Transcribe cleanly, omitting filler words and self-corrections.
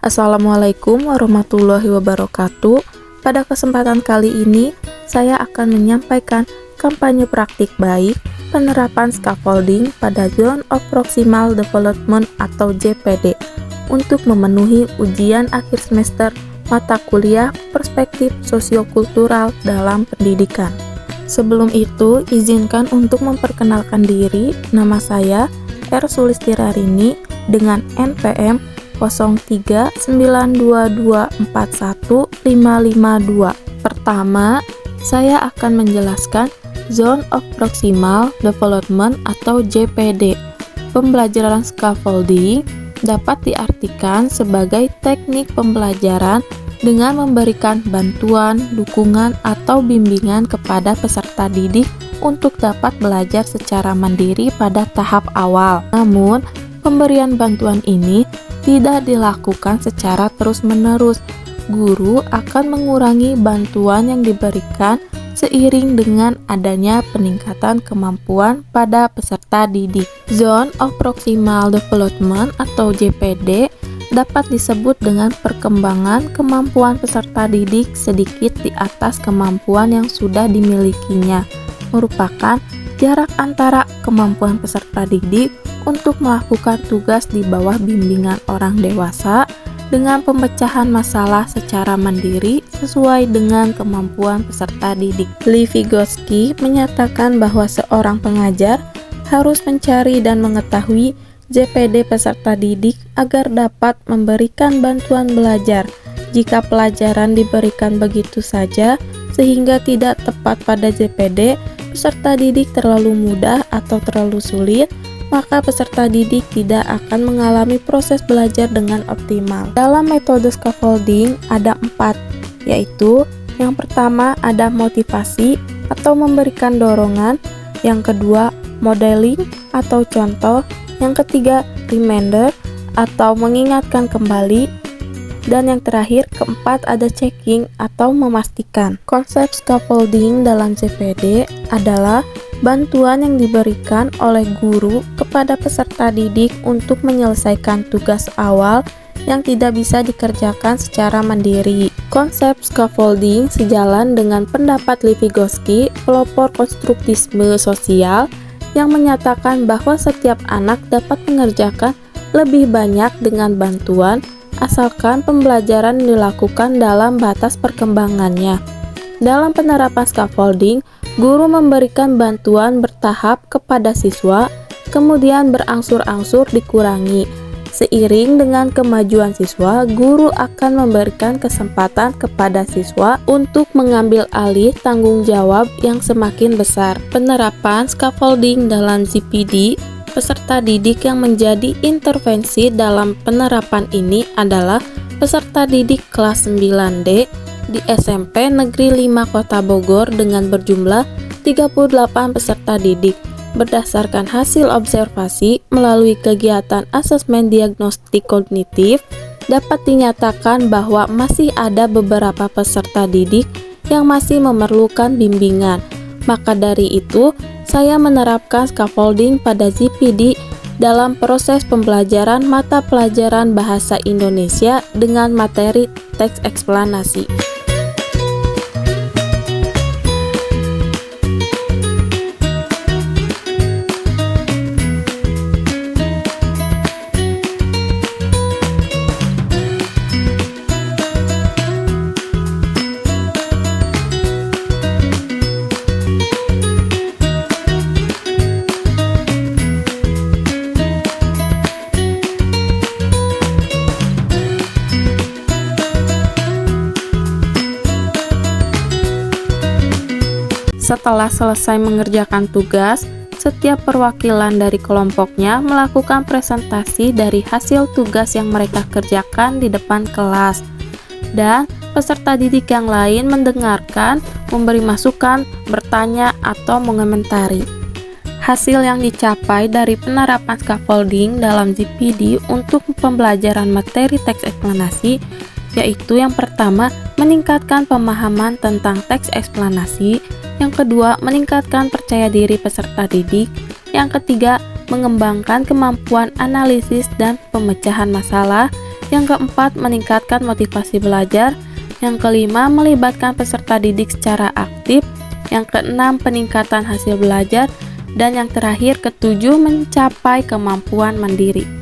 Assalamualaikum warahmatullahi wabarakatuh. Pada kesempatan kali ini, saya akan menyampaikan kampanye praktik baik penerapan scaffolding pada Zone of Proximal Development atau ZPD untuk memenuhi ujian akhir semester mata kuliah perspektif sosiokultural dalam pendidikan. Sebelum itu, izinkan untuk memperkenalkan diri. Nama saya R. Sulistirarini dengan NPM 0392241552. Pertama, saya akan menjelaskan Zone of Proximal Development atau ZPD. Pembelajaran scaffolding dapat diartikan sebagai teknik pembelajaran dengan memberikan bantuan, dukungan, atau bimbingan kepada peserta didik untuk dapat belajar secara mandiri pada tahap awal. Namun, pemberian bantuan ini tidak dilakukan secara terus-menerus. Guru akan mengurangi bantuan yang diberikan seiring dengan adanya peningkatan kemampuan pada peserta didik. Zone of Proximal Development atau ZPD dapat disebut dengan perkembangan kemampuan peserta didik sedikit di atas kemampuan yang sudah dimilikinya, merupakan jarak antara kemampuan peserta didik untuk melakukan tugas di bawah bimbingan orang dewasa dengan pemecahan masalah secara mandiri sesuai dengan kemampuan peserta didik. Lee Vygotsky menyatakan bahwa seorang pengajar harus mencari dan mengetahui ZPD peserta didik agar dapat memberikan bantuan belajar. Jika pelajaran diberikan begitu saja sehingga tidak tepat pada ZPD, peserta didik terlalu mudah atau terlalu sulit, maka peserta didik tidak akan mengalami proses belajar dengan optimal. Dalam metode scaffolding ada 4, yaitu yang pertama ada motivasi atau memberikan dorongan, yang kedua modeling atau contoh, yang ketiga reminder atau mengingatkan kembali, dan yang terakhir keempat ada checking atau memastikan. Konsep scaffolding dalam ZPD adalah bantuan yang diberikan oleh guru kepada peserta didik untuk menyelesaikan tugas awal yang tidak bisa dikerjakan secara mandiri. Konsep scaffolding sejalan dengan pendapat Lee Vygotsky, pelopor konstruktisme sosial, yang menyatakan bahwa setiap anak dapat mengerjakan lebih banyak dengan bantuan asalkan pembelajaran dilakukan dalam batas perkembangannya. Dalam penerapan scaffolding, guru memberikan bantuan bertahap kepada siswa, kemudian berangsur-angsur dikurangi. Seiring dengan kemajuan siswa, guru akan memberikan kesempatan kepada siswa untuk mengambil alih tanggung jawab yang semakin besar. Penerapan scaffolding dalam ZPD, peserta didik yang menjadi intervensi dalam penerapan ini adalah peserta didik kelas 9D di SMP Negeri 5 Kota Bogor dengan berjumlah 38 peserta didik. Berdasarkan hasil observasi melalui kegiatan asesmen diagnostik kognitif, dapat dinyatakan bahwa masih ada beberapa peserta didik yang masih memerlukan bimbingan. Maka dari itu, saya menerapkan scaffolding pada ZPD dalam proses pembelajaran mata pelajaran bahasa Indonesia dengan materi teks eksplanasi. Setelah selesai mengerjakan tugas, setiap perwakilan dari kelompoknya melakukan presentasi dari hasil tugas yang mereka kerjakan di depan kelas. Dan peserta didik yang lain mendengarkan, memberi masukan, bertanya, atau mengomentari. Hasil yang dicapai dari penerapan scaffolding dalam ZPD untuk pembelajaran materi teks eksplanasi yaitu yang pertama, meningkatkan pemahaman tentang teks eksplanasi, yang kedua, meningkatkan percaya diri peserta didik, yang ketiga, mengembangkan kemampuan analisis dan pemecahan masalah, Yang keempat, meningkatkan motivasi belajar. Yang kelima, melibatkan peserta didik secara aktif. Yang keenam, peningkatan hasil belajar. Dan yang terakhir, ketujuh, mencapai kemampuan mandiri.